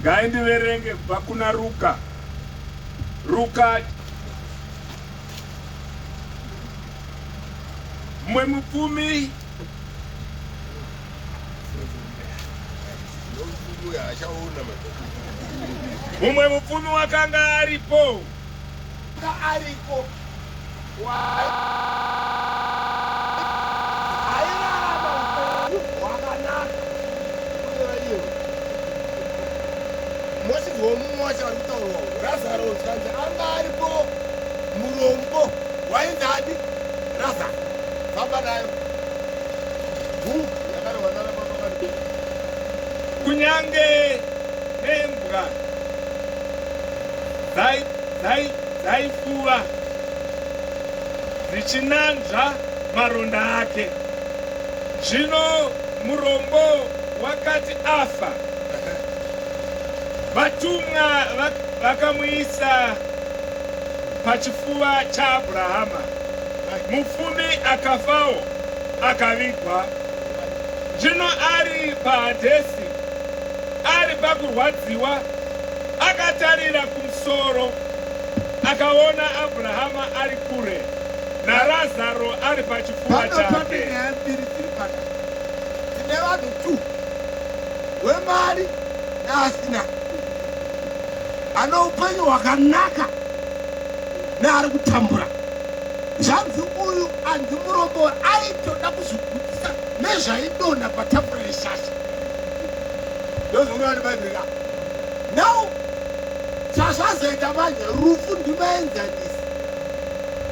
ngaindiverenge kubva kuna Ruka. Ruka mumwe mupfumi wakanga aripo kunyange nembwa dzaifuva dzichinanzva maronda ake. Zvino murombo wakati afa, vatumwa vakamuisa pachifuva chaAbhurahama. Mupfumi akafawo akavigwa. Zvino ari paHadhesi, ari pakurwadziwa, akatarira kumusoro akaona Abhurahama ari kure naRazaro ari pachifuva chake. Tine vanhu tu wemari neasina, ane upenyu hwakanaka neari kutambura. Zvanzi uyu anzi murombo aitoda kuzvigutisa nezvaidonha patafura yeshasha. Ndozvongani Bhaibheri. Now chazvazoita manje rufu ndimaenzanisi.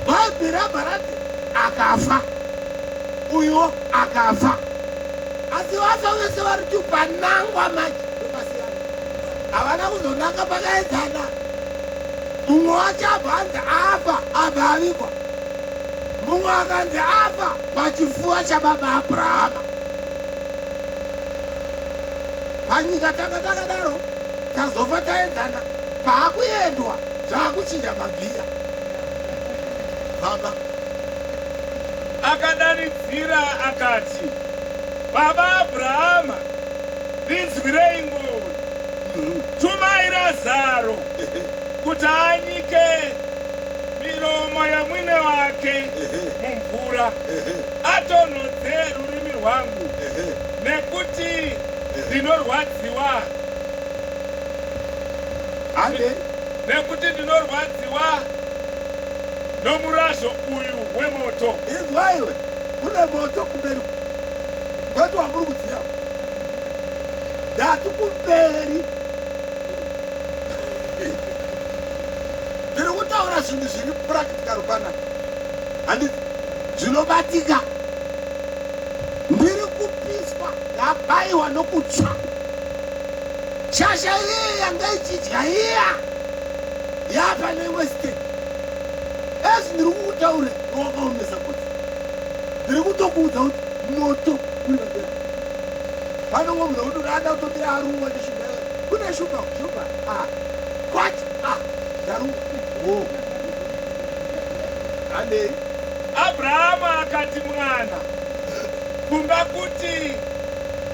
Bhaibheri rabharati akafa, uyo akafa. Asi vafa vese vari tupanangwa manje vepasiyana. Havana kuzonanga pakaenzana. Mumwe wacho abhanzi afa abva avigwa. Mumwe akanzi afa pachifuva chababa Abhurahama. Panyika tanga takadaro tazofa taenzana, paakuendwa zvaakuchinja magiya. Baba akadanidzira akati, baba Abhurahama, ndinzwirei ngoni, tumai Razaro kuti anyike miromo yamwine wake mumvura, atonhodze rurimi rwangu, nekuti ndinorwadziwa. Nekuti ndinorwadziwa nomurazvo uyu wemoto. Izwaiwe, kune moto kumberi kwetu wamuri kudziya. Ndati kumberi. Ndiri kutaura zvinhu zviri practical panapa. Handiti zvinobatika. Ndiri kupiswa, ndabayiwa nokutsva. Shasha iye yanga ichidya iya yapa neimwe state. Ezi ndiri kukutaura wakaomesa kuti ndiri kutokuudza kuti moto uri pamberi. Pano mwe munhu kuti ada kutopira arumwa neshuga. Kune shuga kwachi ndarumwa. Ane Abhurahama akati, mwana, kumba kuti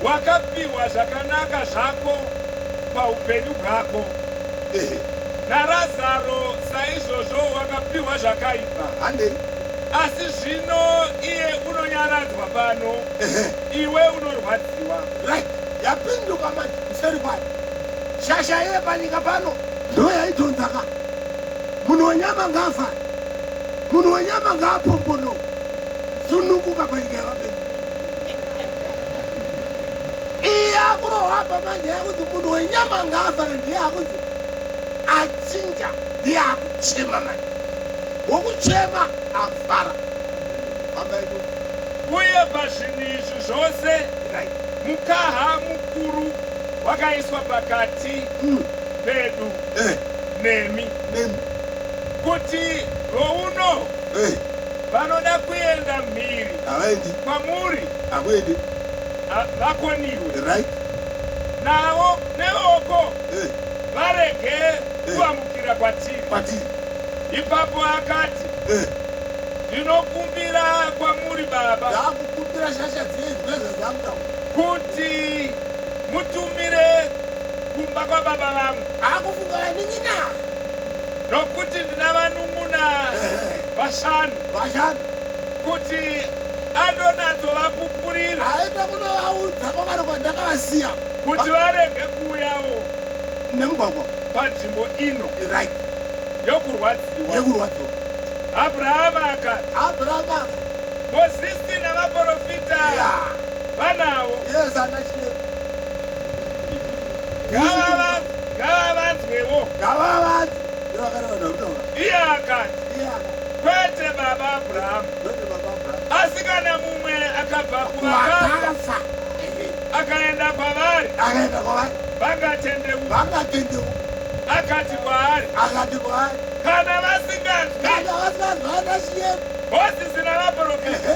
wakapiwa zvakanaka zvako paupenyu hwako, naRazaro saizvozvo wakapiwa zvakaipa. Asi zvino iye unonyaradzwa pano, iwe unorwadziwa. Yapinduka manje kuseri kwayo. Shasha iye panyika pano ndo yaidhonzaka. Munhu wenyama ngafa, munhu wenyama ngaapombono, sununguka panyika yavapenyu. Iye akurohamba manje yakuti munhu wenyama ngafa, ndiye akuti achinja, ndiye akuchema manje. Wokuchema afara. Uye pazvinhu izvi zvose mukaha mukuru wakaiswa pakati pedu nemi, kuti rouno vanoda kuenda mhiri kwamuri vakoniwe, navo nevoko varege kuamukira kwatiri. Ipapo akati, ndinokumbira kwamuri baba kuti mutumire kumba kwababa vangu akufunga ninina nokuti ndina vanun'una vashanu kuti andonatsovapukurira aenda kunovaudza kwavari kwandakavasiya kuti varege kuuyawo nemugwagwa panzvimbo ino right yokurwadziwa. Abrahama akati Mozisi navaprofita vanavo ngavavanzwewo. Iye akati kwete baba Abrahamu, asi kana mumwe akabva kuvakafa akaenda kwavari vangatendeuka. Akati kwaari kana vasinganzwi Mozisi navaprofita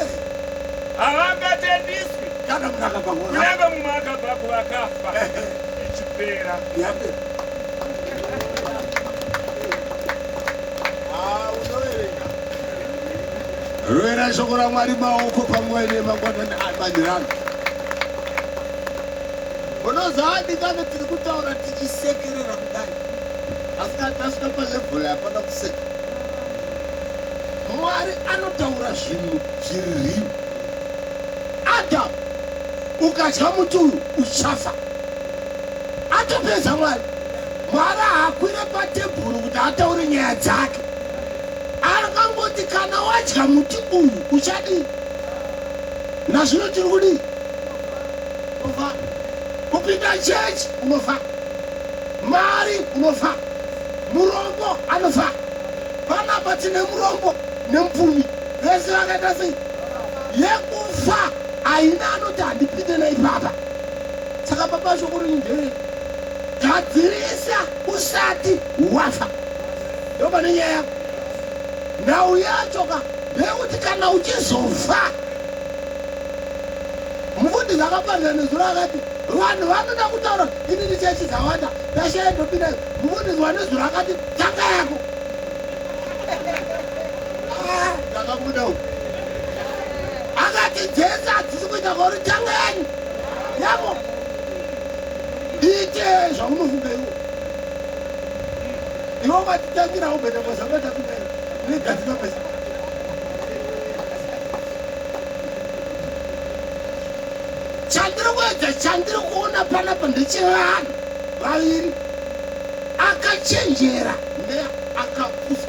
havangatendiswi kunyange mumwe akabva kuvakafa. Ichipera rwera shoko raMwari maoko pamwe nemangwanani. Unozadikana tiri kutaura tichisekerera kudai, asi tasvika palevhuri hapana kuseka. Mwari anotaura zvinhu zviri rivi. Adamu ukadya muti uyu uchafa. Atopedza Mwari. Mwari haakwire patebhuru kuti ataure nyaya dzake. Akangoti kana wadya muti uyu uchadii. Nazvino tiri kudii? Unofa. Kupinda chechi unofa. Mari unofa. Murombo anofa. Panapa tine murombo nemupfumi vese vakaita sei? Yekufa haina anoti handipinde naipapa. Saka papa shoko rinjere gadzirisa usati wafa. Ndopane nyaya yako. Nhau yacho ndeyekuti kana uchizofa, mufundisi akapanza nezuro akati vanhu vanoda kutaura ini ndichechi dzawanda ndashaendopinda. Mufundisi wanezuro akati tanga yako ndakabuda uku akati Jesu hadzisi kuita kwauri tanga yanyu yako ite zvaunofunga iwo. Iwo vatitangira ubhenda kwazavatakuda negadzika pesa. Chandiri kuona panapa ndechevanhu vaviri akachenjera neakakufa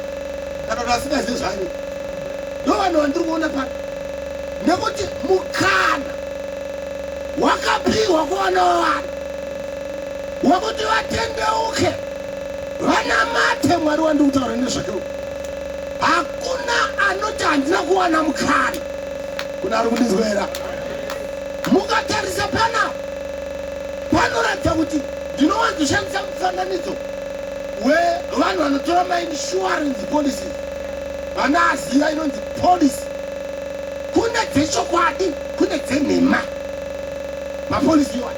kana kuti asingazivi zvayo. Ndo vanhu vandiri kuona pana, nekuti mukana wakapiwa kuvana vavanhu wekuti vatendeuke vanamate Mwari wandiri kutaura nezvake. Hakuna anoti handina kuwana mukana. Kuna ari kundinzwera. Mukatarisa panapa panoratidza kuti ndinowanzoshandisa mufananidzo wevanhu vanotora mainsurance policies. Vanaziva inonzi polisi. Kune dzechokwadi kune dzenhema. Mapolisi iwa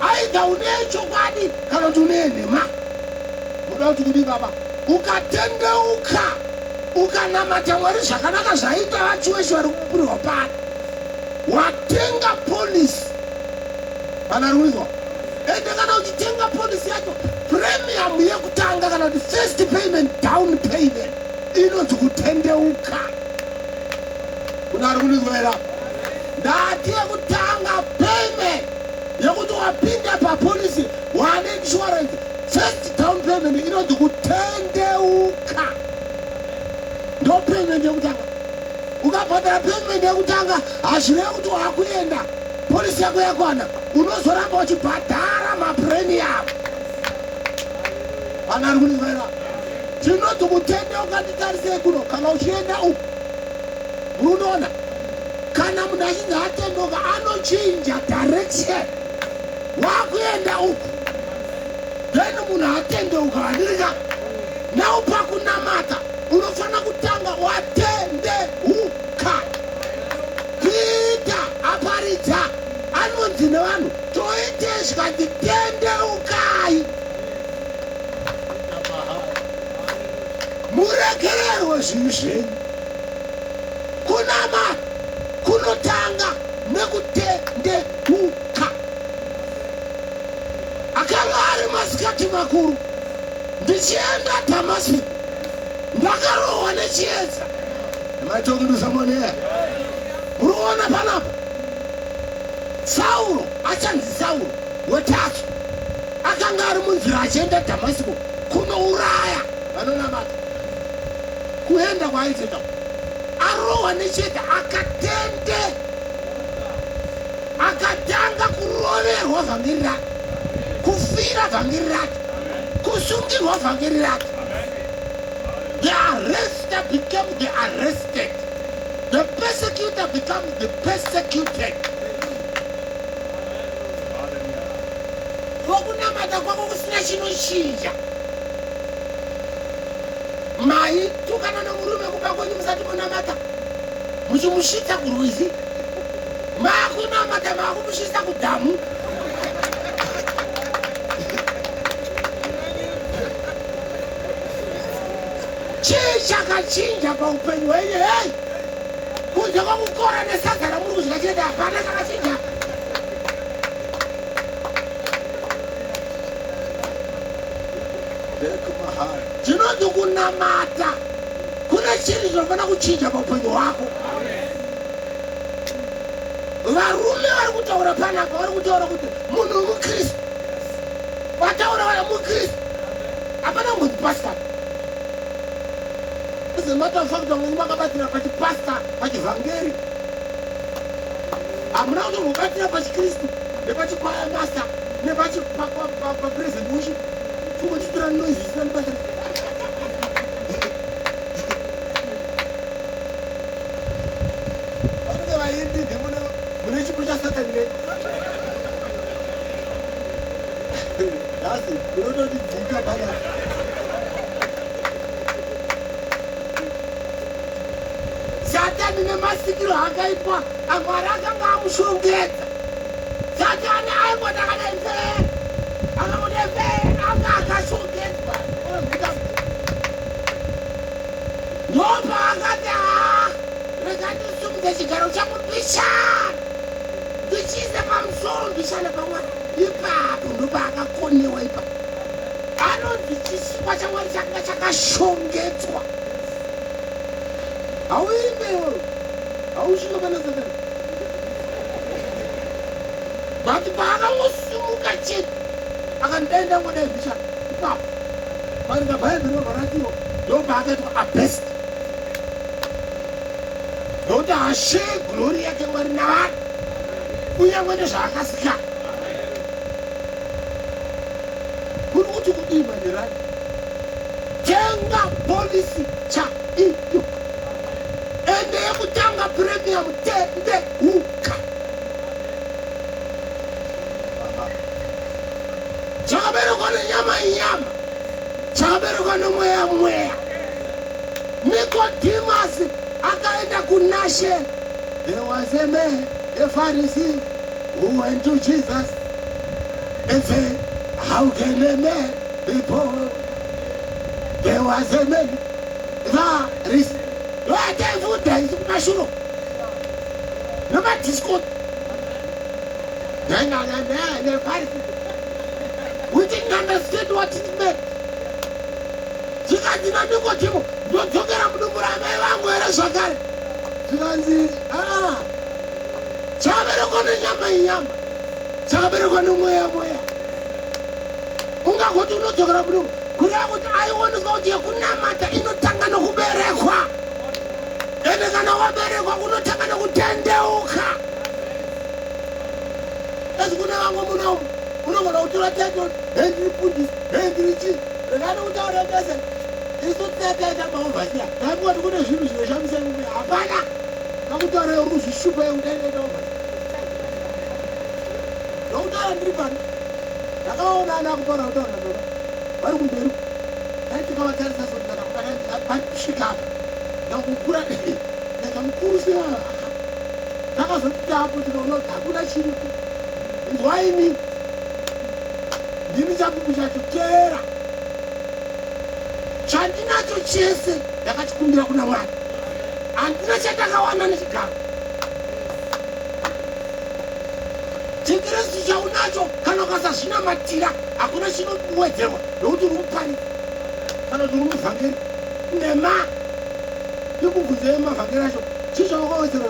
aidha une chokwadi kana kuti une nhema. Muda kuti kudi baba ukatendeuka ukanamata Mwari zvakanaka zvaita vachiweshi vari kupurirwa pano watenga polisi. Pana ruizwa ende kana uchitenga polisi yacho premium yekutanga kana kuti first payment down payment inonzi kutendeuka. Kuna ari kundinzwera. Ndati yekutanga payment yekuti wapinda papolisi wane insurance first down payment inonzi kutendeuka. Ndo payment yekutanga. Ukabhadhara payment yekutanga hazvireva kuti wakuenda polisi yako yakwana unozoramba uchibhadhara mapremium. Pana ari kundinzwera. Tinoti kutendeuka nditarisei kuno kana uchienda uku. Munoona kana munhu achinzi atendeuka anochinja direction wakuenda uku. Then munhu atendeuka vandirika nau pakunamata unofana kutanga watendeuka. Pita aparidza anonzi nevanhu toite zvikati tendeukai. Muregererwe zvinhu zvenyu. Kunamata kunotanga nekutendeuka. Akanga ari masikini masikati makuru ndichienda Damascus ndakarohwa nechiedza. Am I talking to someone here? Muruona panapa Saulo achanzi Saulo wetatu akanga ari munzira achienda Damascus kunouraya vanonamata. Kuenda kwaaizoita arohwa nechiedza akatende akatanga kuroverwa vhangeri rake kufira vhangeri rake kusungirwa vhangeri rake. The arrestor became the arrested. The persecutor becomes the persecuted. Vokunamata kwako kusina chinochinja. Mai tukana nomurume kuba kwenyu musati munamata muchimushita kurwizi makunamata makumushisa kudhamu. Chii chakachinja paupenyu hwenyu. Hei, kunze kwakukora nesadza ramuri kudya chete hapana chakachinja. Chinonzi kunamata kune chinhu chinofanira kuchinja paupenyu hwako. Varume vari kutaura panapa vari kutaura kuti munhu mukristu vataura vari mukristu hapana kunzi pasta. As a matter of fact, makabatira pachipasta pachivhangeri hamuna kutombobatira pachikristu nepachikwaya masta nepachipresident worship kungochitora noise zvisina ndibatira. Vanenge vaindidhi mune chipo chasatani nei asi kunotondidzika pana Satani nemasikiro akaitwa amwari akanga amushongedza. Satani aingoda kadembe akamudembe anga akashongedzwa. Ndopa akati rega ndisumudze chigaro changu mbishana ndichiise pamusoro mbishana pamwari. Ipapo ndopaakakonewa ipapo. Anonzi chisikwa chamwari chakanga chakashongedzwa. Hauimbewo hausvika pana Satani. Bati paakangosumuka chete akandaenda ngodai mbishana ipapo paringa bhaibheri varatiwa ndopaakaitwa abest nokuti hashee glori yake mwari navanhu kunyange nezvaakasika. Kuri kuti kudii manderani tenga polisi chaiyo ende yekutanga premium tendeuka. Chakaberekwa nenyama inyama chakaberekwa nomweya mweya. Nicodemus akaenda kunashe. There was a man, a Pharisee, who went to Jesus and said, how can a man be born? There was a man, Pharisee. Whatever is national. No matter what. We didn't understand what it meant. Chikadina Nicodemo, don't talk about Murama, where is Sakari? Chikanzi, Chaberekone nyama inyama. Chaberekone moya moya. Unga kuti unotokera budu. Kuya kuti aione kuti kunamata inotanga nokuberekwa. Ende kana waberekwa kunotanga nokutendeuka. Esi kuna vangu muno unogona kutora tendo hendiri pundisi hendiri chi. Rekani utaura ndese. Isu tete maovasiya. Ndamwe kuti kune zvinhu zvinoshamisa mumwe hapana. Nakutaura ruzvishupa yeudende ndova. Nokutaura ndiri pano. Ndakaona ana kutaura kutaura ndova. Vari kumberi. Ndaitikavatarisa soti ndakakana kusvika apa. Ndakukura ndakamukuru seya. Ndakazotitapo tinoona kuti hakuna chiripo. Ndwaini. Ndini chapupu chacho teera. Chandinacho chese ndakachikumbira kuna Mwari. Handina chandakawana nechigaro. chikristu chaunacho kana ukasazvinamatira hakuna chinokuwedzerwa nokuti uri muparidzi kana kuti uri muvhangeri nema ikubvunzei mavhangeri acho chii chawakawedzerwa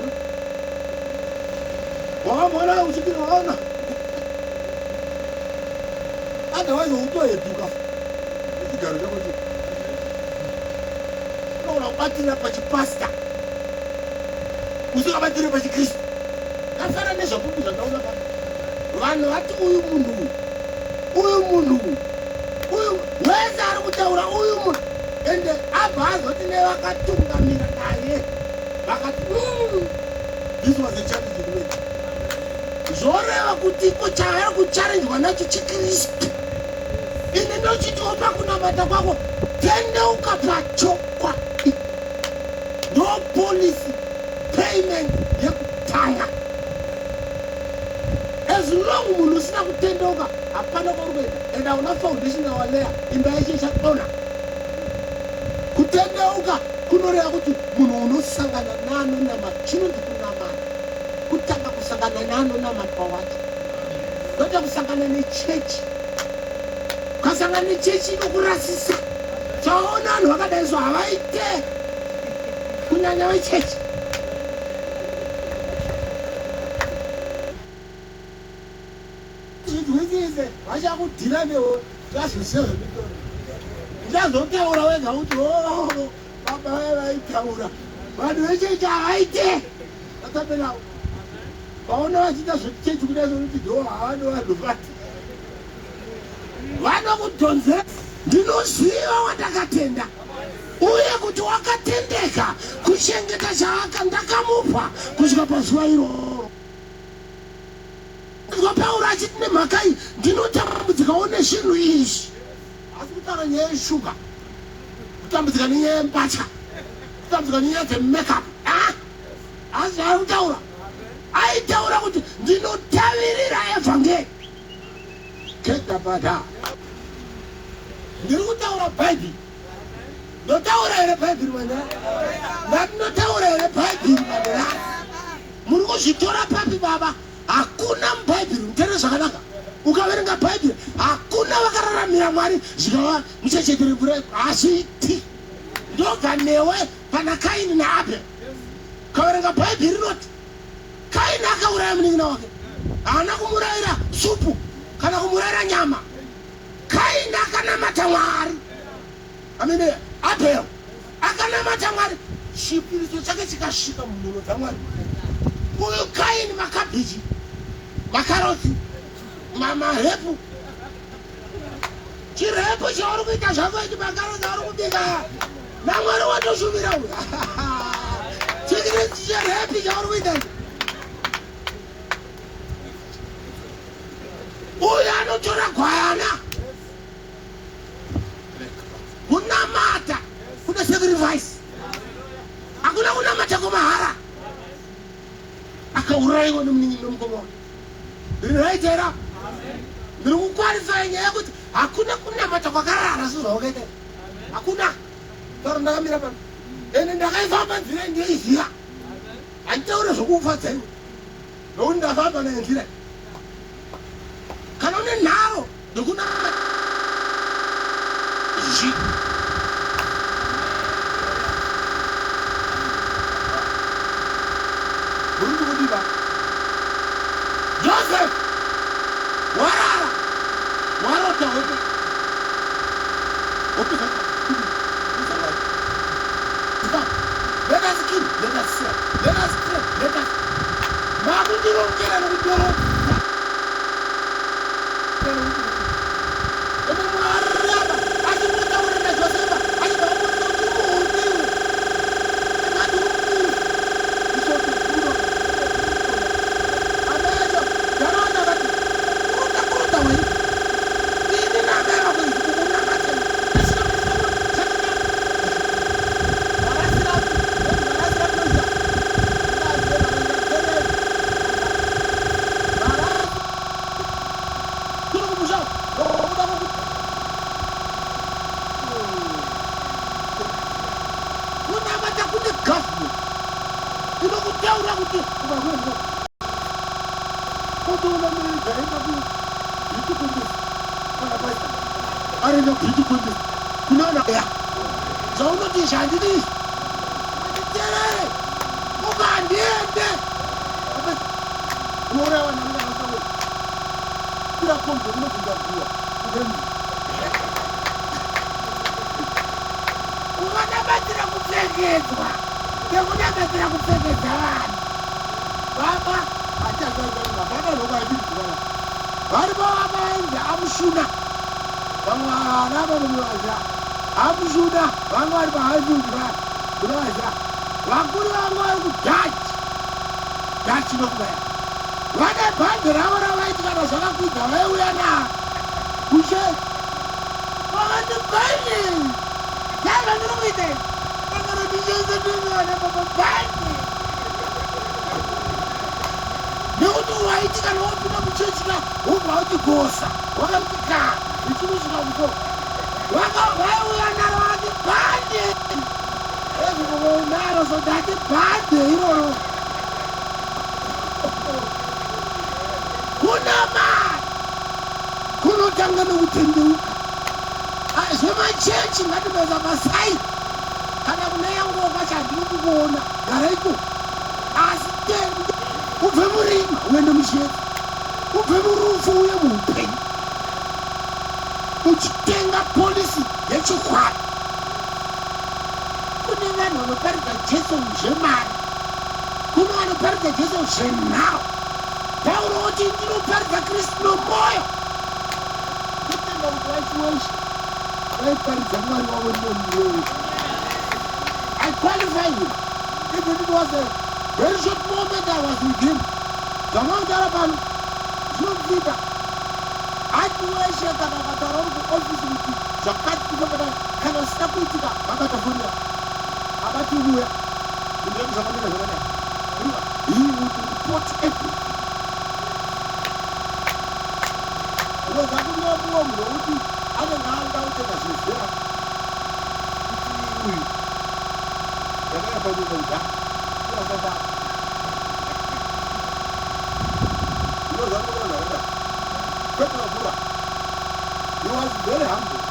wakamboona uchipira waona otherwise utoheduka chigaro chakuti unoona kubatirira pachipasta usikabatirira pachikristu kafana nezvakuku zvandaona pano vanhu vati uyu munhu wese ari kutaura uyu munhu ende abva azoti nevakatungamira naye vakati this was a challenge in way zvoreva kuti kuchaya kucharenjwa nacho chikristu ini ndochitiwo pakunamata kwako tendeuka pachokwa no policy payment yekutanga as long munhu usina kutendeuka hapana kwauri kuenda enda una foundation yawaleya imba yeshe ichadona kutendeuka kunoreva kuti munhu unosangana neanonamata chinonzi kunamata kutanga kusangana neanonamatwa wacho ndoda kusangana nechechi ukasangana nechechi inokurasisa chaona vanhu vakadaizwa havaite kunyanya vechechi zvidwizise vachakudhira newo zvazvosezvemitori ndichazotaura wega kuti baba vaitaura vanhu vechechi havaite vatapelawo vaona vachiita zvechechi kudaizvokuti ndo havano vanhu vati vanokudhonzera ndinoziva wandakatenda uye kuti wakatendeka kuchengeta ndakamupa kusvika pazuva iroro pauro achiti nemhaka iyi ndinotambudzikawo nezvinhu izvi asi kutaura nyaya yeshuga kutambudzika nenyaya yembatya kutambudzika nenyaya dzemakeup asi zvaari kutaura aitaura kuti ndinotavirira evhangeri kedabada ndiri kutaura bhaibheri ndotaura here bhaibheri mandera ndatinotaura here bhaibheri mandera muri kuzvitora papi baba hakuna mubhaibheri mutere zvakanaka ukaverenga bhaibheri hakuna vakararamira mwari zvikava muchechetere mvura hazviiti ndobva newe pana kaini naabheri ukaverenga bhaibheri rinoti kaini akauraya munin'ina wake haana kumurayira supu kana kumurayira nyama kaini akanamata mwari amene abheri akanamata mwari chipiriso chake chikasvika mumhuno dzamwari uyu kaini makabhichi makaroti marepu chirepu chauri kuita zvako iti makaroti auri kubika namwari watoshumira uyu chikirisi cherepi chauri kuita uyu anotora gwayana kunamata kuna sacrifice hakuna kunamata kumahara akaurayiwa nomunin'ini nomukoma wake ndiri right here ndiri kukwarisa nyaya yekuti hakuna kunamata kwakarara sezvawakaita hakuna taura ndakamira pano ende ndakaifamba nzira ndeiziva handitaure zvokufadza iwe nokuti ndafamba nenzira kana une nharo ndokuna urikudiba Joseph warara warota hope let us kill, let us sell, let us trade, let us makundilongera nokudoro Unotona mimi zaenda ku kitu kundis. Kana pasta. Are no kitu kundis. Kunaona ya. Zauno tishandi. Tere. Mukandiende. Ora wana ngana kila kombe unokuja kuwa. Udeni. Ukanabatira kupfekedzwa. Ndekunabatira kupfekedza vanhu. Baba achazvaizvaizva baba nokwaizvizvana vari vavaenza amushuna vamwe vana vanomuvaza amushuna vamwe vari pahaizvizva kunovaza vakuru vamwe vari kudhachi nokubaya vane bhanzi ravo ravaiti kana zvakakwidza vaiuya na kushe vakandibhani dai vandinokuita vakanondishese ndinoona pamabhani nekuti waiti kana wapinda muchechika wobva wati gosa wakamtika ichinosvika muso vaiuya naro vati bhande ezvikunaro sodati bhande iroro kuna mari kunotanga nekutendeuka zvemachechi ngatimeza masai kana kune yanguo kwacho handiri kukuona garaiko asi tende ubve murima uende mushedza ubve murufu uye muupenyu uchitenga polisi yechikwadi kune vanhu vanoparidza jesu zvemari kune vanoparidza jesu zvenhau pauro kuti ndinoparidza kristu nomwoyo kutenda kuti vachiweshe vaiparidza mwari wavo nemwoyo. I qualify him even it was a very short moment I was with him. Zamangara pano zvinobvita ati weshe kana ukataura uri kuofisi kuti zvakati kunopata kana zvisina kuitika vakatafonera abati uya ndiri zvakamira zvakadai he would report everything. Unoza kuna mumwe munhu wekuti anenge anga kutenga zvezera kuti uyu ndakaya panyika kuda irasada he was very humble.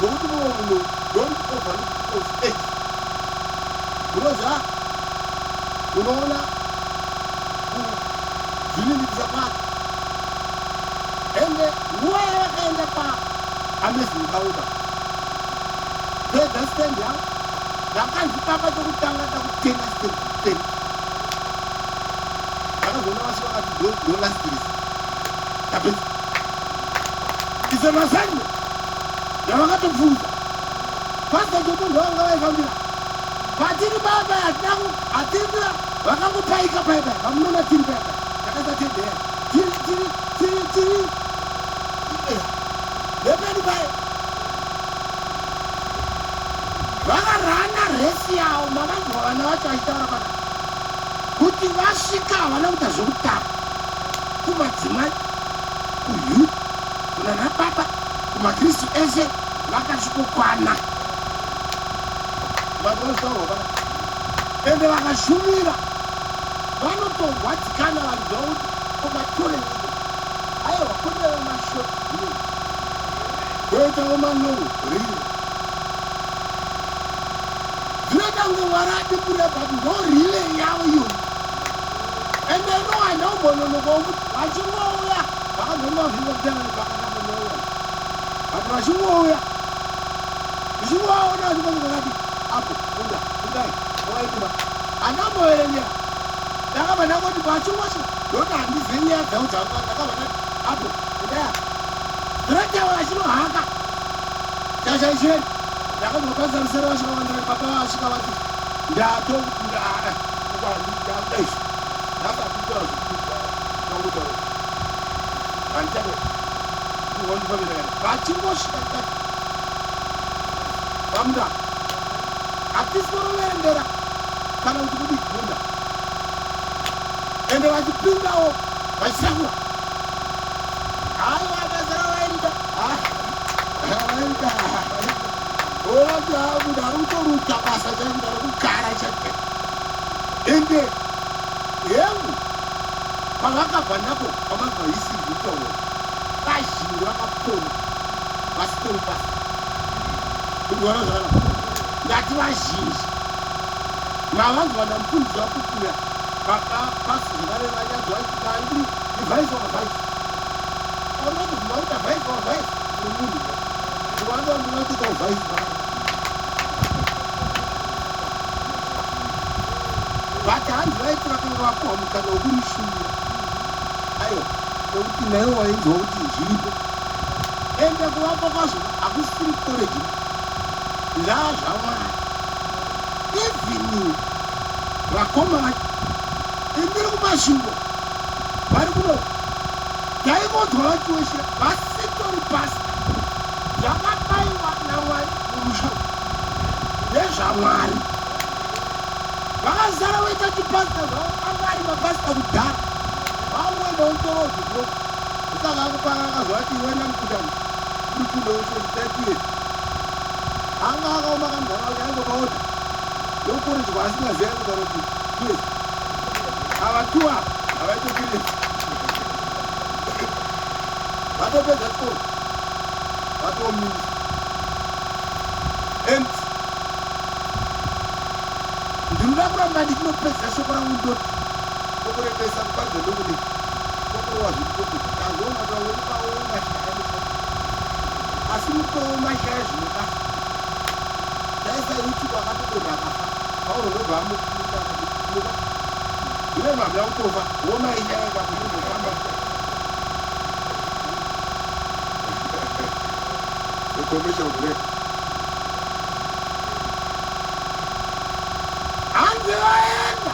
Don't overlook people's age. Unoza unoona kuzvininipisa kwake ende nguva yavakaenda paamazing counter pedza stand yavo ndakanzipapa chokutanga takutenga stand vakazona vasika vakati no last days tapedza ise masango yavakatopfuza pasita chomunhu vanga vaifambira patiri baba hatirira vakangopaika paipai vamunoona tiri paipai takasatendeya tiri nepeni pai vakarana resi yavo mavanzwa vana vacho vachitaura pana kuti vasvika havana kuita zvekutanga kumadzimai kuyuth kuna nababa kumakristu ese vakasvikokwana vanotaurwa pana ende vakashumira vanotorwadzikana vanhu vauti komatoreniko aiwa kuneve mashoti rii koitawo manoro rii zvinoita kunge mwari adimbure bati ndo rile yavo iyo ende inowana umbononoka wokuti vachingouya vakazomavhima kutangaivakanamonouya vati vachingouya zvichingouona vachingokati apo unda kudai waitima andamboverengera ndakabva ndakoti vachingosvika ndoti handizive nyaya dzavo dzavo ndakabva ndati apo kudaya zvirataura achinohaka chashaisheni ndakazokwanisa rusere vasvika vandira baba vasvika vati ndatokudaisi ndasatitora zvokutangotaura handichange kungondifambira vachingosvika ndati vamunda hatisi kuroverengera kana kuti kudi munda ende vachipindawo vachisakura aiwa basa ravaita vaita ovati abuda rutoruta basa chaita rekugara chake ende hengu pavakabva napo pamabva isi zvitauro vazhinji vakapona vasitori pasi kugora zvakanaka ngati vazhinji mavanzwa namufundisi wakukuya pasi zvakare vanyanzwa vachiti andiri device of vice unoti kumauta vice of vice nomunhu kuvanza ndinotika vice but hanzi vaiti vakanga vapuwa mukana wokurishumira aiwa nekuti naiwo wainzwa kuti zviripo ende kuvapo kwazvo hakusiri college zvazvamwari even vakoma vacho indiri kumasvingo vari kuno taingonzwa vachiweshera vasitori pasta zvakabaiwa namwari mumushauri nezvamwari vakazara vaita chipasta zvavo anga ari mapasta kudhara vangoenda utorodzi blok usaka akupanga akazvati iwena mukutani kurikunoushoitaituye anga akaoma kamudhara wake aingomaota nokurejiwa asingaziva kutaura kuti yes avatuwa havaitopiresi vatopedza chikoro vatominisa and ndinoda kuramba ndichinopedza shoko rangu ndoti kokurekesa kuparidza ndokuti kokorowa zvitoko azonga taweni pawo mashaya muchoko asi mutowo mashaya zvinoda daisa youtube akatodonha akafa paunonobva amukuita akatimuka ine mhambi yakutofa womaishaya kakuizofamba the commercial break hanzi vaenda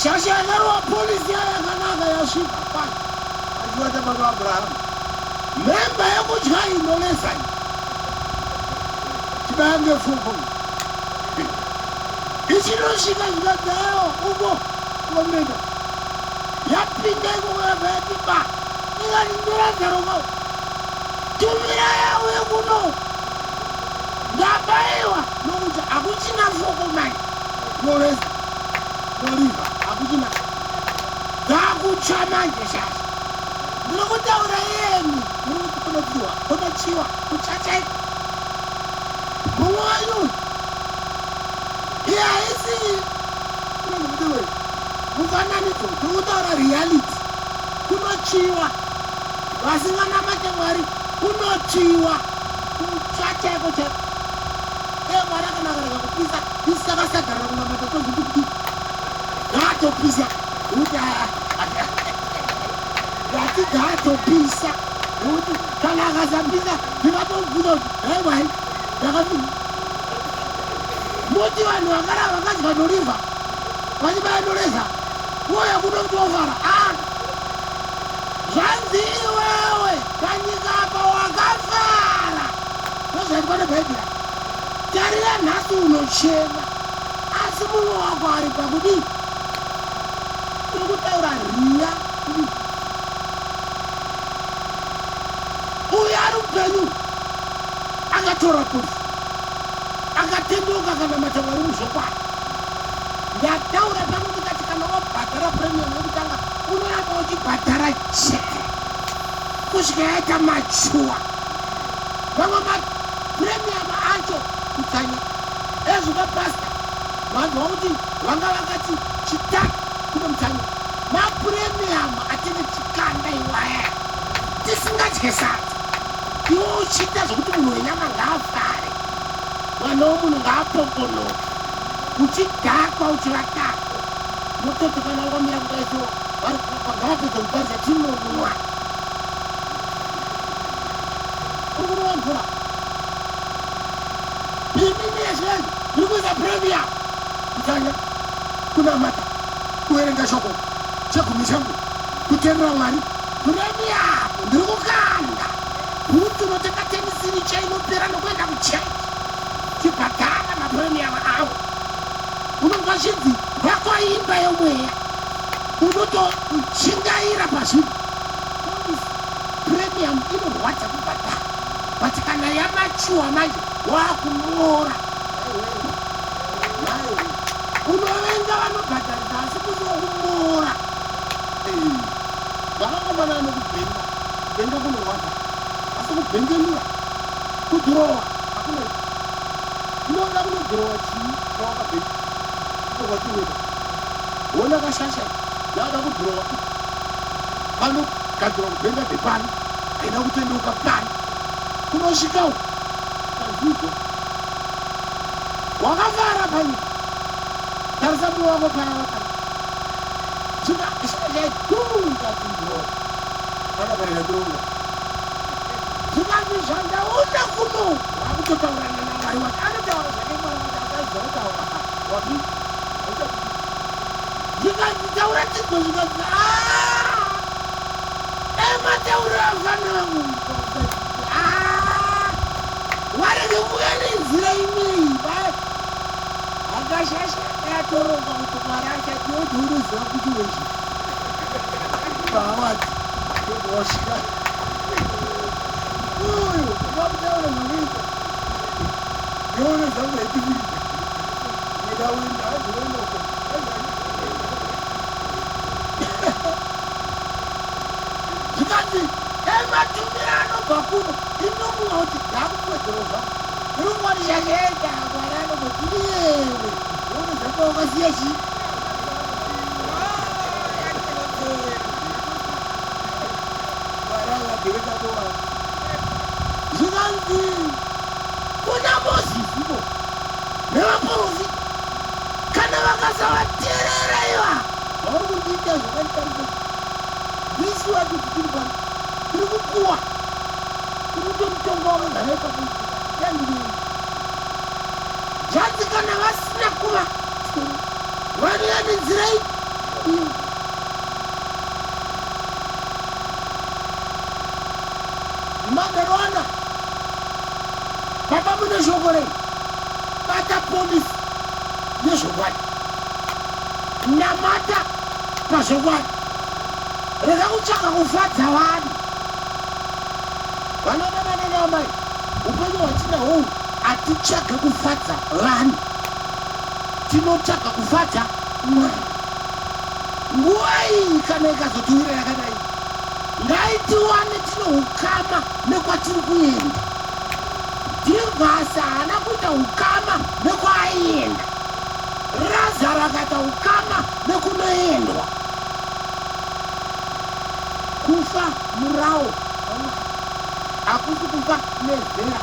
shasha yakarowa polisi yayakanaka yasvika pano achivata baba abrahamu memba yekutya inolezai chibange fuku ichinosvika zvikadzayo uko komenda yapinda ikokuyabva yatiba ikati ndirazarokao tumira yauye kuno ndabaiwa nokuti hakuchina foko mani noreza noriva hakuchina dzakutsva manje shasha ndiri kutaura yemi muri kuti kunopiwa kunochiwa kuchachaika mumwe wanyu iye haisi kunokudiwe mufananidzo ndiri kutaura reality kunochiwa vasinganamate mwari kunochiwa kuchachaiko chaiko mwari akanakareka kupisa isi akasagarira kunamata tozvikuti gaatopisa kuti gatigaaatopisa nokuti kana akasapisa ndingatobvunza kuti hai mwari ndakafini muti vanhu vakara vakadya noriva vachibaya noreza uye kunotofara zvanzi iwewe panyika apa wakafara nozvati pane bhaibheri tarira nhasi unochema asi mumwe wako ari pakudii uri kutaura riya kudii uyu ari upenyu akatora polisi akatenduka kana matamwari muzvokwadi ndataura pano ndikati kana wabhadhara premium yekutanga unoramba uchibhadhara chete kusvika yaita machuwa mamwe mapremium acho kutsanya ezvimapasta vanhu vakuti vanga vakati chitatu kune mutsanya mapremium atine chikanda iwaya tisingadye sati iwe uchiita zvokuti munhu wenyama ngaafare mwana womunhu ngaapokonoke uchidhakwa uchivatako nototi kana wakamira kudaiso vangavapedza kuparisa tinomwa uri kunova mvura imini yezvezvi iri kuisa premium kutsanya kunamata kuverenga shoko chegumi changu kuteerera mwari premium ndiri kukanda kuti unotenga tenisiri chainopera nokuenda kuchaiji chibhadhara mapremium avo unonzwa zvinzi vakwaimba yomweya unotochingaira pazvinhu premium inorwadza kubhadhara but kana yamachuwa manje wakumora unovenga vanobhadharisa asi kuti wakumora Vakangomana nekubhenga. Kubhenga kunorwadza. Asi kubhengenura kudhirowa hakuna. Unoda kunodhirowa chii chawakabhenga. Ndiko kwatinoita. Wona kashasha yada kudhirowa. Pano kagadzirwa kubhenga ndepano. Haina kutendeuka pano. Kunosvikawo kazvidzo. Wakavara panyika. Tarisa mwoyo wako paya paya. Zvikatunga kudhirowa. Pana parika kuronga. Zvikati zvandaona kuno wakutotaurana naMwari wati anotaura zvake Mwari wati akazotaura wapi ndikati taura chizwe zvikati ematauro afana vangu warege kuuya nenzira imweyi akashasha yatoronga kuti Mwari achati oti unoziva kuti wezvi paawati wasvika uyu vakutaura zvakaita ndione zvangu yativirika ida uenda azivenoko zvikati ematumira anobva kuno inomuwa kuti ndakupwedzero zvangu irungwani zvachaita Mwari anoboti iyewe ndione zvako wakasiya chii Mwari akabereka nowani zvikanzi kuna Mozisipo nevaprofita kana vakasavateerera iva vauri kundiita zvakaitarisa ndisi wati kuti tiri pano tiri kukuwa tiri kuto mutongo wakagara ipapo yandivei zvanzi kana vasina kuva vanoya nenzira iyi magarwana papa mune shoko rei bata polisi nezvokwadi namata pazvokwadi rega kutsvaka kufadza vanhu vanodanana namai upenyu hwatinahwo hatitsvage kufadza vanhu tinotsvaga kufadza Mwari nguva iyi kana ikazotiwira yakadai ngaitiwane tino ukama nekwatiri kuenda dhivhasi haana kuita ukama nekwaaenda Razaro akaita ukama nekunoendwa kufa murawo hakusi kufa nezera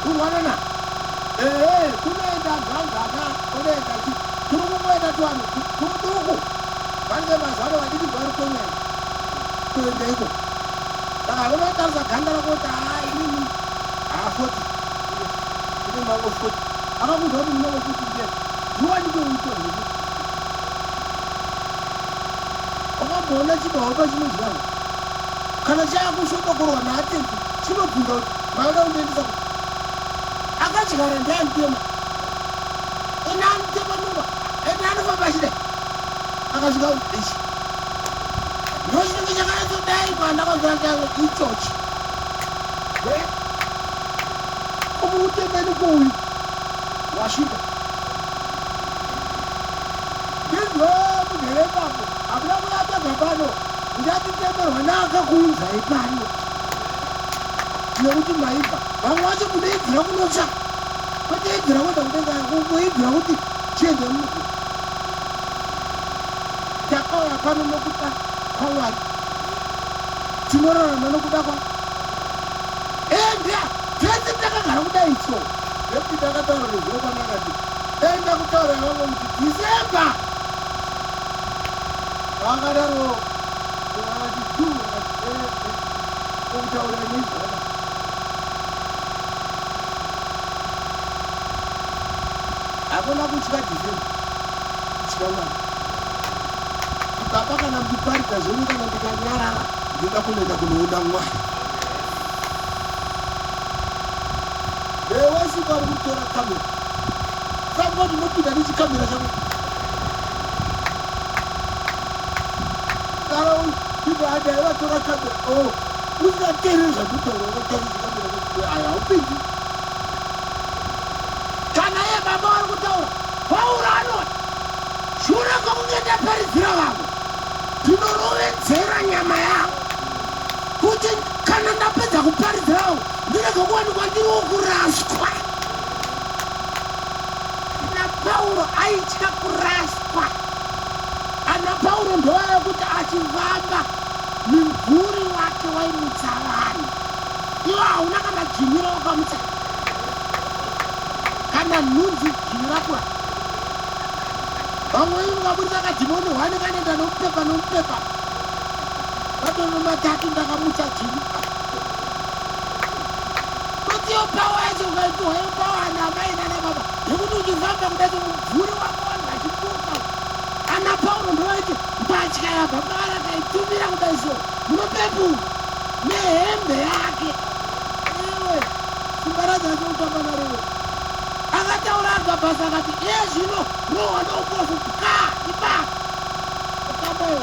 urwanana kunoenda gangana kunoenda chi tiri kungoenda tuvanhu tuduku vanenge mazano vadiki vari kwenyaya kuenda iko saka unotarisa ganda rako kuti inini 40 ine mango 40 akakuudza kuti munenge 40 ndiyani ndiwani kweutonhei wakamboona chibahopa chinodyarwa kana chaakusvodokorwa naatenzi chinobvunza kuti maoda kundiendesa kuti akadyara ndianitema ena anitema nuva ena anofamba chidai akasvika kuti ichi ndo chinenge chakanyatodai kwandakazvaa ichochi komuutemeni kouyu wasvika ndinzwa mugerepapo akuda kuyapega pano ndatitemberwa naakakuunzai pano nekuti maibva vamwe vacho munoibvira kunotsva kwatiibvira kweda kudengakuibvira kuti chiende muzi takauya pano nokuda kwaMwari tinorarama nokuda kwa endia tese takagara kudai so nekuti takataura nezviro kwanakati enda kutaura vamwe kuti December vakadaro vakati kutaura nezvaka hakuna kutya December kutya Mwari baba kana muchiparidza zvenyu kana ndikanyarara ndinoda kunoenda kunoona Mwari wesiku ari kutora kamera saka ndinopinda nechikamera changu karaidai vatora kamera usikateereri zvandotaura ukatarisa chikamera aya haupindi kana iye baba vari kutaura pauro anoti shure kwokunge ndaparidzira vamwe ndinorovedzera nyama yangu kuti kana ndapedza kuparidzirawo ndirege kuwanikwa ndiri wokuraswa. Paulo aitya kuraswa. Ana Paulo ndoya kuti achivamba mimvuri wake waimutsa vanhu. Iwo hauna kana dzvinyira wakamutsa kana nhunzi dzvinyirapwa. Vamwe vakabudisa kadhimoni hwane kanoenda nomupepa vatono matatu ndakamutsa dzvini. Kotiyo pawa yacho ukaitohayo pawa anamai nanababa yekuti uchifamba kudati mumvuri wako vanhu vachipuka. Ana Paulo ndoiti mbatya yabva paari akaitumira kudaiso munopepuka nehembe yake. Iwe simba radzase kutamba narewe akataura agabhasa akati iye zvino rohwa noupofu ka ibaka ukambayo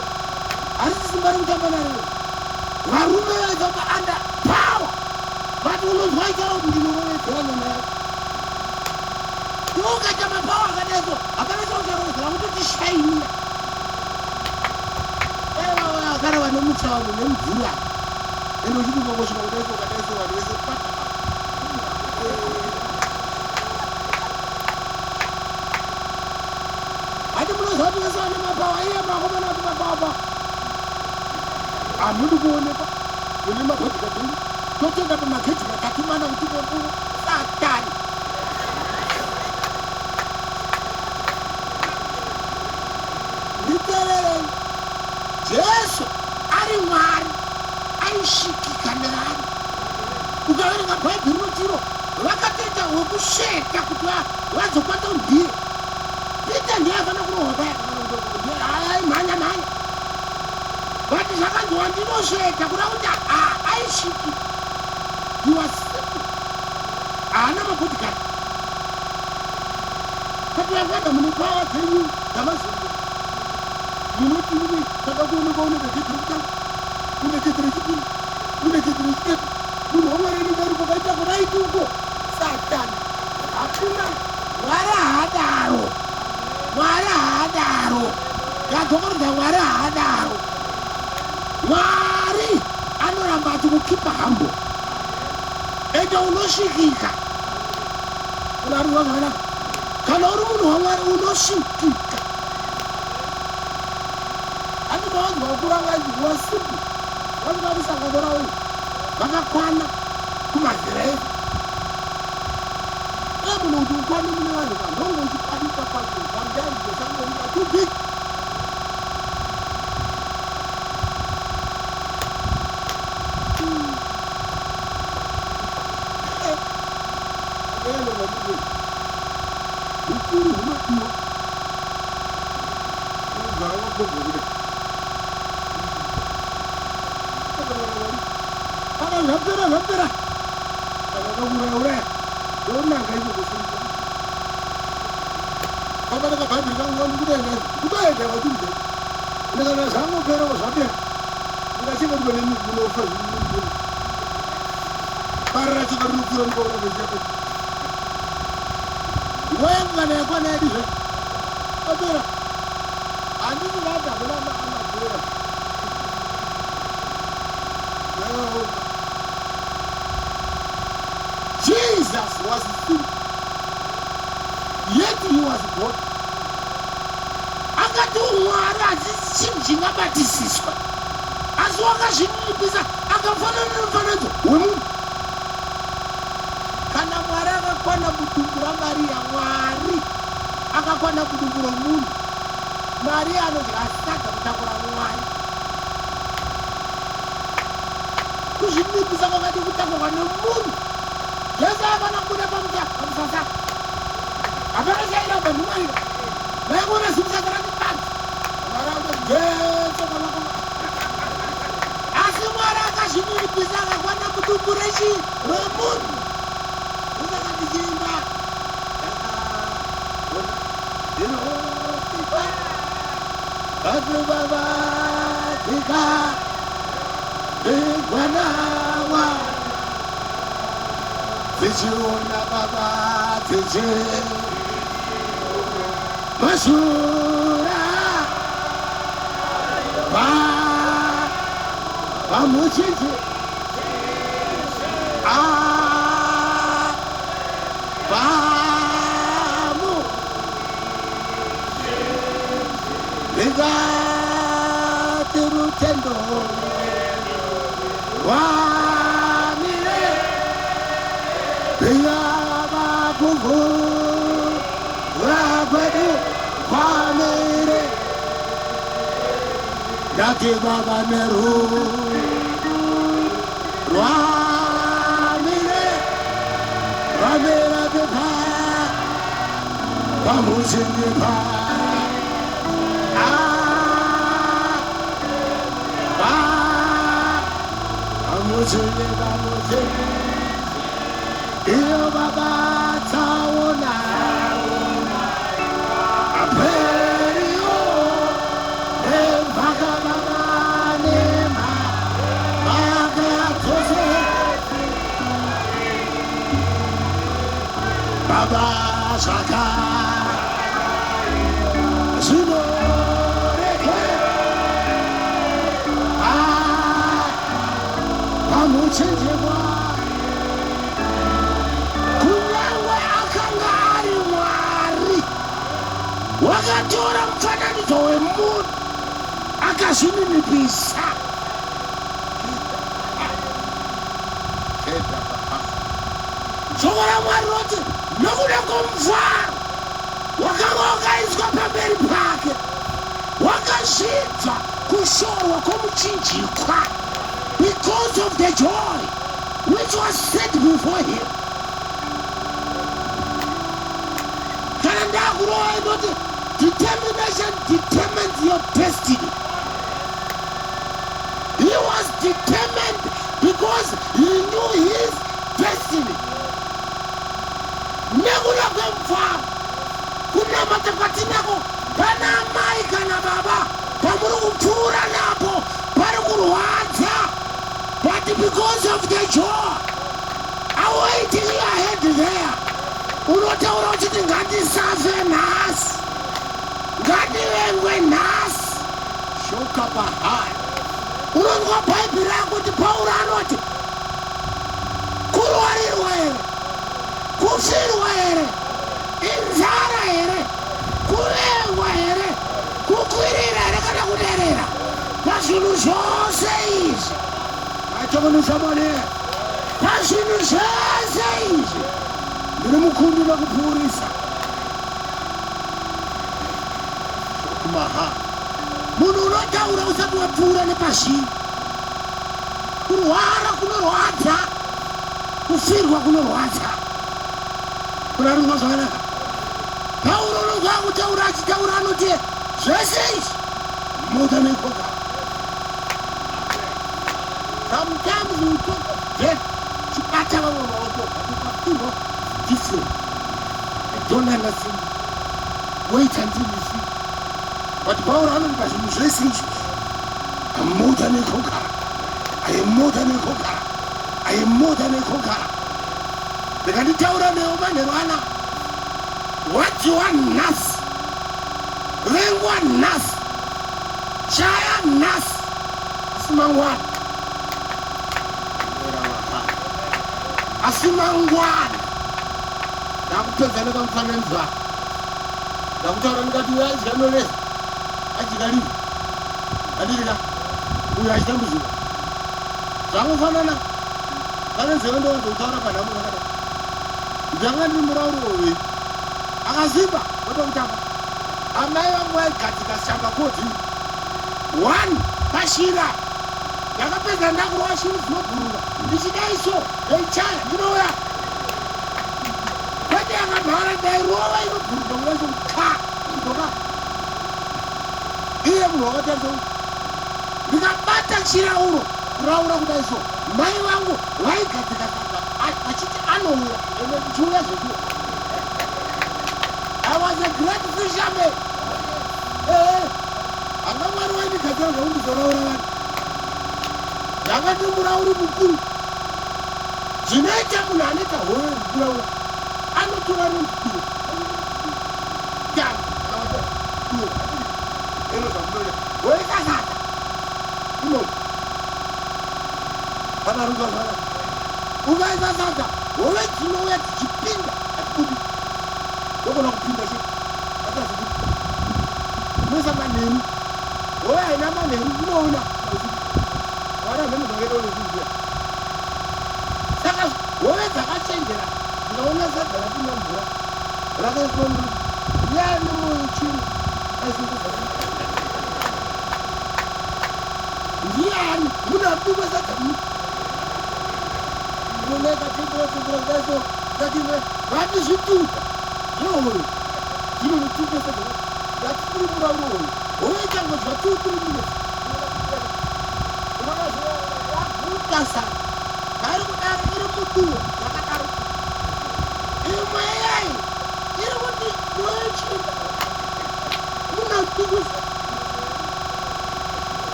harisi simba rekutamba narewe. Varume vaitamba anda pawa vati unonzwa itaura kuti ndinorovedzera nyama yako. Iwe ukaita mapawa akadaiso hapana chaucharovedzera kutotishainia. Agara vane mutsavanhu nemvura ende uchiti ukangosvika kudaiso ukadaiso vanhu vese pataka. Hati munoziva kuti vese vane mapawa iye makomana kuti mapawa hamudi kuonekwa mune mabhodhika dzenyu totoenda pamagedhi matatu mana kuti nemuvo satani. Nditererei Jesu ari Mwari aishikika nevanhu. Ukaverenga bhaibheri rinotiro vakatoita wekusheka kuti vazokwata ndiye. Pita ndiye afana kurohwa paya aimhanya vati zvakanzwa ndinosheka kuda kuti aishikika. He was simple. Haana mabhodhikati. Kati vanganda mune pawa dzenyu dzamazungu munoti mune kada kuonekwa une vhegedhi rekutanga une gedhi rechipiri une gedhi rechitatu munhu wamwari rinenge kwakaita kudaiti uko satani. Hakuna Mwari haadaro. Mwari haadaro. Yadzokorodza Mwari haadaro. Mwari anoramba achikukipa hambo ende unosvikika. Unaruwa zvakanaka kana uri munhu waMwari unosvikika. Hati mavanzwa vakuranganji wasimbi vanhu vakusangano ravo vakakwana kumazera edu. Munhu kuti ukwane mune vanhu vanongo uchikwanika kwacho vamujaizosangorika too big. Ukuru hunodiwa ugara wagogokuda kana zvapera akakaurauraya ndonanga iko kufunga papanaka bhaibheri kangu kutoenda vatumze ndikana zvangopera zvapera ndikachengetiwa nemunofa zviri parira chika rinopfuura ndikaona vechiyapa nguva yangu kana yakwana yadi zve apera handisi vada kuna amabhera Jesus was simple, yet he was God. Akati Mwari hadzisi chinhu chingabatisiswa asi wakazvinipisa akafanana nemufananidzo wemunhu. Kana Mwari akakwana kudumbura Mariya, Mwari akakwana kudumbura munhu. Mariya anodya sadza kutakura Mwari. Kuzvinipisa kwakadi kutakurwa nemunhu. Jesu akana kuda pamusasa hapana chairamba ndimwarira vaikuona zimusasa ratipanzi Jesu asi Mwari akazvinipisa akakwana kudumbura remunhu. Usakati Chinyemba vanhu vavatika vigwanawa dzichiona baba dzichi mashura Pamuchinji. Pamu. Ligati rutendo. Wamire. Ligaba bubu. Wagwedu. Wamire. Dati baba meru. Wamire. Wamire de pa. Pamuchinji pa. Iyo baba taona aperio evaga baba nema baga tose baba shaka zino Chinyemba Kunoendwa akanga ari Mwari wakatora mufananidzo wemunhu akazvininipisa shoko raMwari roti nokuda kwomufaro wakanga wakaiswa pamberi pake wakazvidza kushorwa kwomuchinjikwa because of the joy which was set before him. Kana ndakurova inoti determination determines your destiny. He was determined because he knew his destiny. Nekuda kwemufaro kunamata kwatinako pana amai kana baba pamuri kupfuura napo pari kurwadza. But because of the joy awaiting you ahead there, unotaura uchiti ngatisafe nhasi, ngativengwe nhasi. Shoka pahari. Unonzwa bhaibheri rako kuti Pauro anoti kurwarirwa here, kufirwa here, inzara here, kuvengwa here, kukwirira here kana kuderera, pazvinhu zvose izvi pazvinhu zvese izvi ndiri mukundi nekupfuurisa kumaha. Munhu unotaura usati wapfuura nepazvinhu. Kurwara kunorwadza, kufirwa kunorwadza. Kuna rimwe zvakanaka. Pauro unonzwa kutaura achitaura anoti zvese izvi more than a conqueror. Sometimes we talk of death. Different. I don't understand. Wait until you see. But Paul I'm more than a conqueror. I am more than a conqueror. I am more than a conqueror. The Gaditaura Neobanana. What you want, Nas? Rengwa Nas. Chaya Nas. Smangwan. Asimangwana ndakupedza nekamufananidzwa ndakutaura ndikati uyo azikanonesa achikalivi adirika uyo achitambudzika zvangofanana fananidzwa ndokutaura panhamo akada ndanga ndiri murauri wovei akazimba otokutamba amai vangu vaigadzika shamba koti 1 pashira ndakapedza ndakurova shiri dzinobhuruka ndichidaiso ndaichaya ndinouya kwete yakabhara ndairova inobhuruka munacho ka ndoka iye munhu wakatarisa ndikabata chirauro kuraura kudaiso mai vangu vaigadzika shamba achiti anouya ende ndichiuya zvesuwa. I was a great fisherman. Hanga Mwari waindigadzira zvaundizoraura vanhu. Ndanga ndi murauri mukuru. Zvinoita munhu anoita hoyo kuraura anotora rudo. Kana ruka zara. Ukaisa sasa, wewe tinouya tichipinda atibudi. Ndokona kupinda sho. Atazibudi. Mwesa manheru. Wewe haina manheru unoona. Wara mimi ndongeda unezvizia. Saka wewe dzakachenjera. Ndinoona sadza rapinda mvura. Rakaiswa mvura. Yani moyo chini. Ndiani munapigwa sadza mu. Muneka tembera ngaso ngatiwe vati zvituta. Zvohoyo. Zvinomutuka sadza. Ngatiri murauro. Wewe chango zvatutiri mine. Unoona zvakuta sana. Vari kudaro iri muduwo yakadaro. Imwe yayi iri kuti moyo chini. Munapigwa.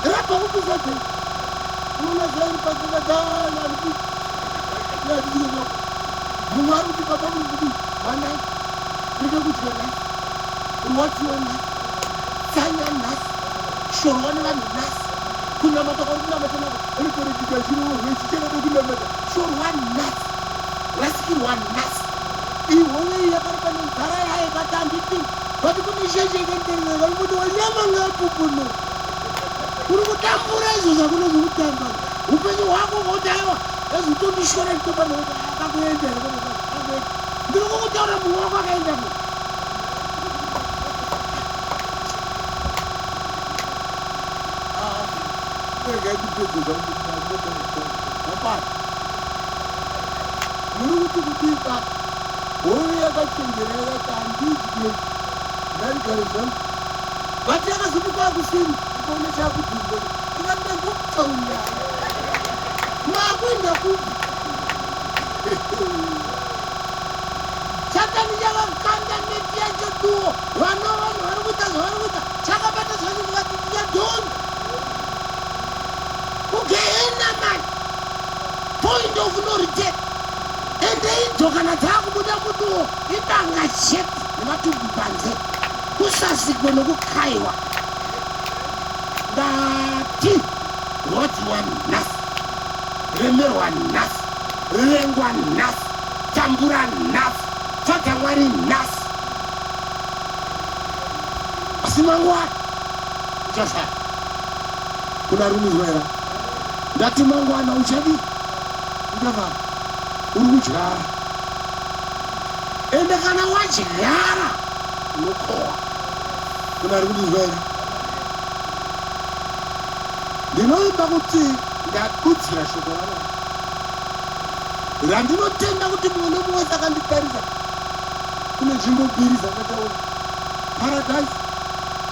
Rapa kupisa tu. Unoona zvairi padzakadana kuti ndizvo. Mumwari kuti baba kuti wana ndike kudya nhasi. Ruwadziwa nhasi. Tsanya nhasi. Shorwa nevanhu nhasi. Kunamata kwakunamata nako. Rikurekita chirungu rwechichengeta kunamata. Shorwa nhasi. Rasikirwa nhasi. Ihowe yakarapa nenzara yayo katanditi. Vati kuti sheshekenderera vari kuti wanyama ngapupuno. Uri kutambura izvo zvakunozi kutamba. Upenyu hwako kuti aiwa ezvitondishora nditopa nokuti akakuendera. Ndiri kukutaura munhu wako akaenda ku. Regai kupedza zvapari. Muri kuti kutipa howe yakachenjera yakati handidye ndarigare zvangu. Vati yakazoti kwakusini ikaona chakudhungo ikatida kukutaurira makuenda kupi. Satani chakakanda neti yacho duwo. Vana vanhu vari kuita zvavari kuita chakabata zvacho chikati tichadhonza. Kugehena mani. Point of no return. Ende idzo kana dzakubuda muduwo ibanga chete nematumbu panze. Kusasikwe nokukaiwa. Ngati rodziwa nhasi. Remerwa nhasi. Rengwa nhasi. Tambura nhasi. Tsvaga Mwari nhasi. Asi mangwana uchashaya. Kuna rumizwa era. Ngati mangwana uchadi. Uchafara. Uri kudyara. Ende kana wadyara unokohwa. Kuna rumizwa era. Ndinoimba kuti ndadudzira shoko raMwari. Randinotenda kuti mumwe nemumwe sakanditarisa. Kune nzvimbo mbiri dzandataura. Paradise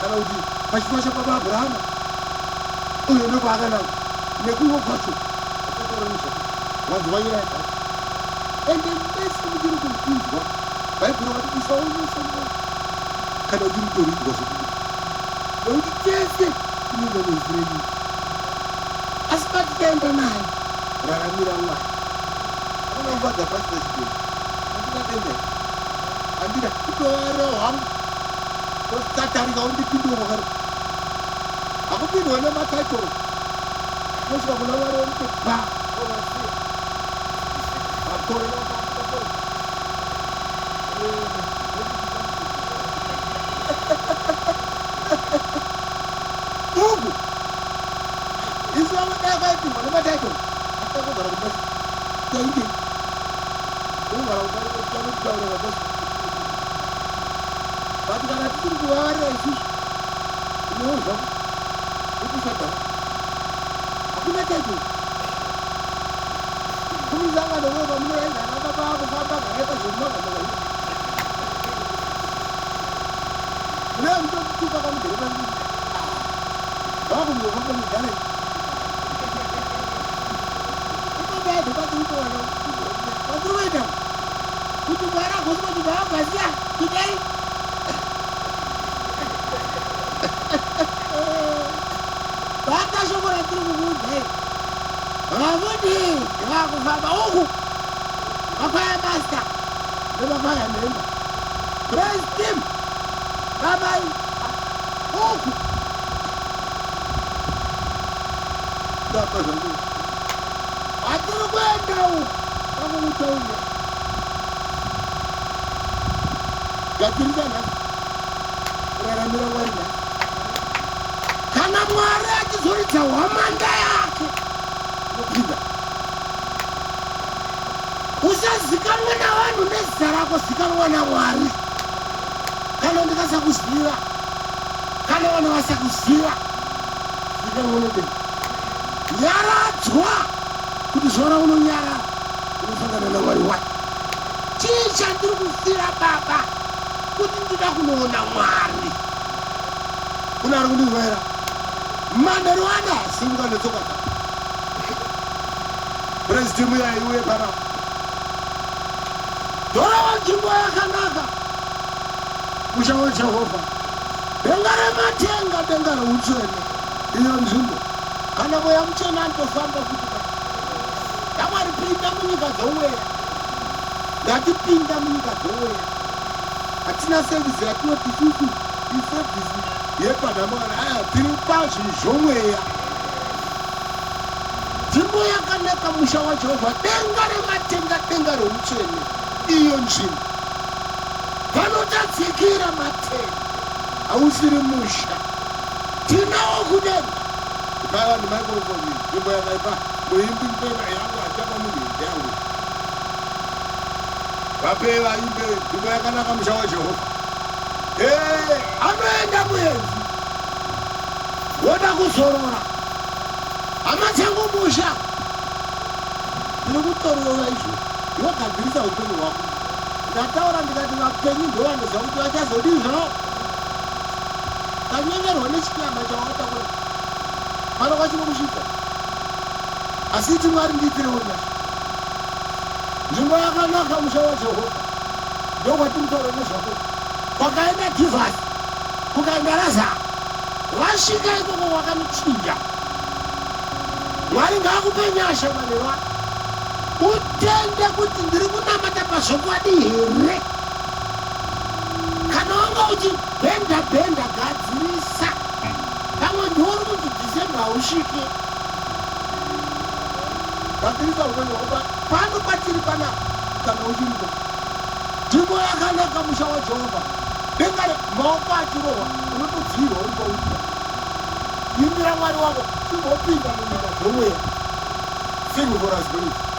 kana kuti pachifaro chapaba Abhurahama. Uye ndokwakanaka. Nekumwe kwacho akataura nezvako. Vanhu vanyaya. Ende mese mudiri kunzwa. Bhaibheri vati usaonesa mwoyo. Kana kuti mutoridzwa zvokuti. Nokuti tese tinenge nezireni. Asi patitaenda naye raramira Mwari. Unomubadza pasi pechipembe. Andingatendera. Andida kutovara hwangu. Totatarika undipindwe mwakaro. Hakupindwa nemataitoro. Nosvika kuna Mwari womuti bha ovasiya. Vatore nopapapoi. Mungu. Isu vanodai vaipindwa nemataitoro. Atakogara kumasi. Taite. Ungara kutaura mabasa. Vati kana tisiri kuvavarira isusu. Unouzva ukusadhara. Hakuna taito. Kumisangano wewe pamunoenda baba vako kufamba garai pazvomagamba. Leo mtokutupa kamudereva ndini. Vakumufamba mugare. Unobaide pati utowana waturoita kuti Mwari agosi kuti vaabvasiya kudai. Vakashoko ratiri kukuudza vavudi vakufamba uku vakwaya masta nevakwaya memba praise team vabai uku ndapa zvangu atiri kuenda uko kwakutaura yatirisa nhasi kuraramira Mwari nhasi. Kana Mwari achizoridza hwamanda yake unopinda. Usazikanwa navanhu nezita rako, zikanwa naMwari. Kana ndikasakuziva, kana vana vasakuziva, zikanwa nedenga. Nyaradzwa kuti zvora unonyarara unosangana naMwari wacho. Chii chandiri kufira Baba? Kuti ndida kunoona Mwari. Kuna ari kundizwaira manheru ana asimuka netsoka dzako. Purezidimu yaiuye panapa dorava nzvimbo yakanaka, musha weJehovha, denga rematenga, denga reutsvene. Iyo nzvimbo kana mweya muchena anotofamba kuti yaMwari pinda munyika dzomweya, ngatipinda munyika dzomweya. Hatina sevhisi yatinoti isusu isevhisi yepanamwari, aya tiri pazvinhu zvomweya. Nzvimbo yakanaka, musha waJehovha, denga rematenga, denga reutsvene. Iyo nzvimbo panotadzikira matenga, hausiri musha. Tinawo kudenga pava nemaikrofoni, nzvimbo yakaipa muimbi mpena yangu achapa mugende yangu vape vaimbe nzvimbo yakanaka, musha waJehovha. Anoenda muenzi woda kuzorora, hama dzangu musha ndiri kutorova izvo ndinogadzirisa upenyu hwako. Ndataura ndikati vapenyu ndovanoziva kuti vachazodizvo. Kanyengerwa nechinyama chawakatakura pano kwachino kusvika, asi iti Mwari ndiitirewo nyasha. Nzvimbo yakanaka, musha waJehovha, ndokwatiri kutaura nezvako. Kwakaenda Dhivhasi, kukaenda Lazaro, wasvika ikoko wakanochinja. Mwari ngaakupe nyasha manheru. Utende kuti ndiri kunamata pazvokwadi here. Kana wanga uchi bhenda gadzirisa, pamwe ndiuri kuti Dhisemba hausvike. Gadzirisa upenyu hwako pano patiri panapa. Kana uchiripo nzvimbo yakanaka, musha waJehovha, denga maoko achirohwa unotodzirwa uri pauta. Imbira Mwari wako chingopinda munyika dzomweya. Sing for us, please.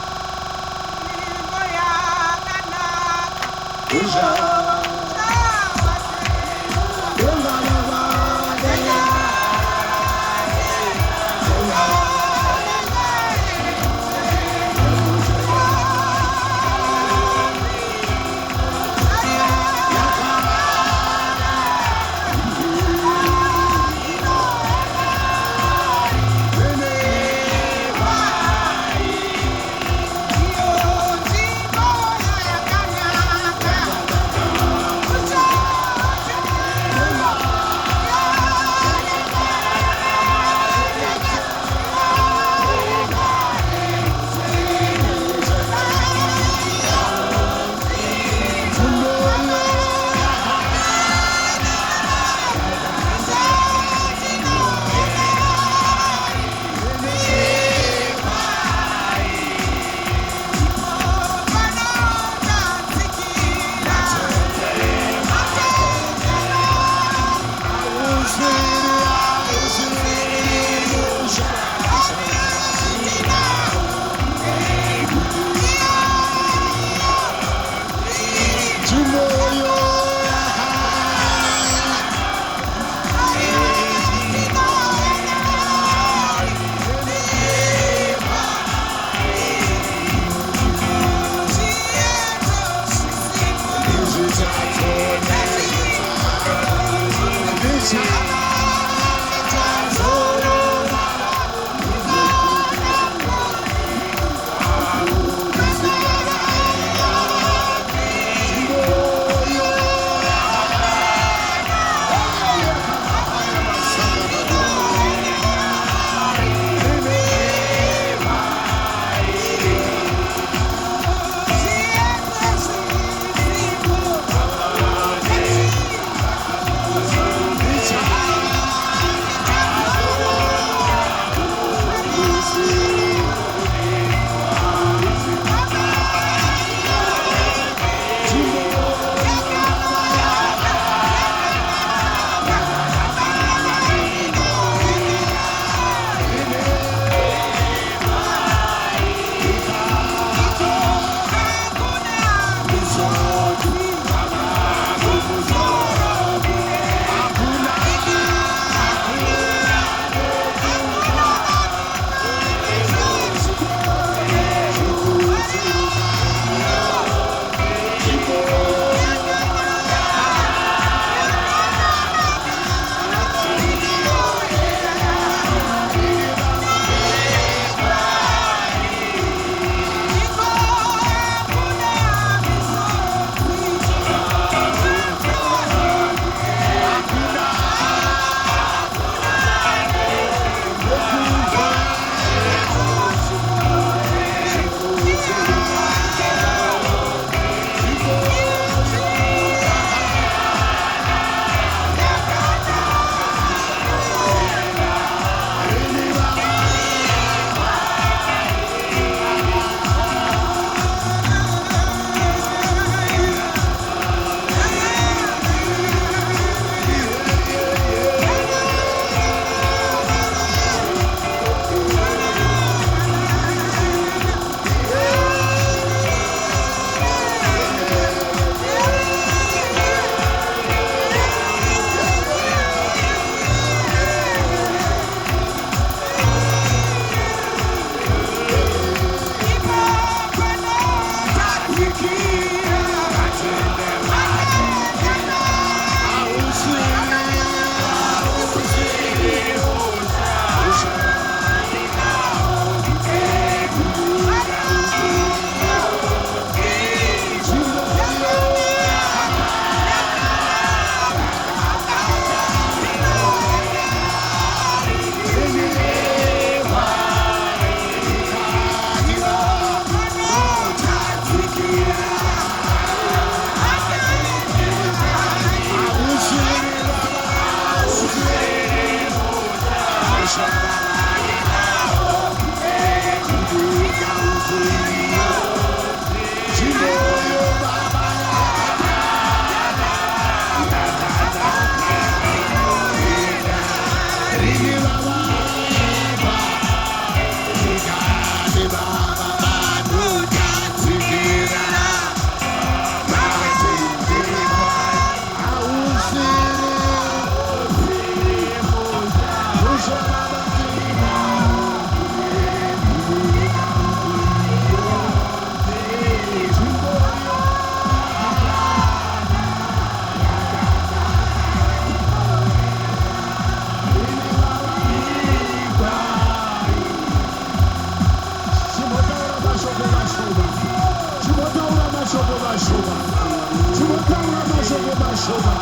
mashoko mashoma.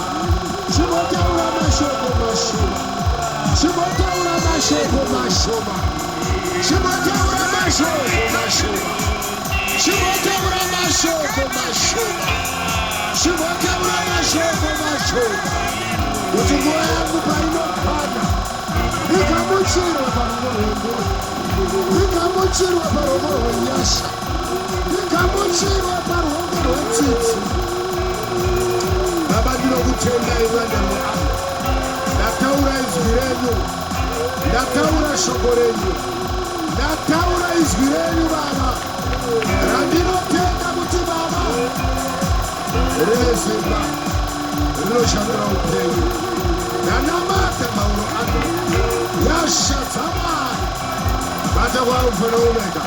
Chimotaura mashoko mashoma. Chimotaura mashoko mashoma. Chimotaura mashoko mashoma. Chimotaura mashoko mashoma. Chimotaura mashoko mashoma. Kuti nguva yangu painokwana ikamuchirwa parumo rwengoro, ikamuchirwa parumo rwenyasha, ikamuchirwa paruoko rwetsitsi. Baba, ndinokutendai vana veangu. Ndataura izwi renyu, ndataura shoko renyu, ndataura izwi renyu Baba, randinotenda kuti Baba resimba rinoshandura upenyu. Ndanamata mauro ano yashatamai bata kwaUlfa noOmega,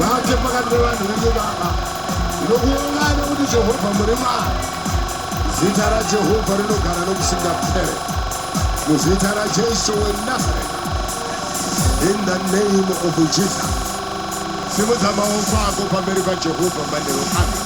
bate pakati pevanhu venyu Baba. Ndinokuungana kuti Jehovha muri Mwari. Zita raJehovha rinogara nokusingaperi. Muzita raJesu weNazareth. In the name of Jesus. Simudza maoko ako pamberi paJehovha manheru ano.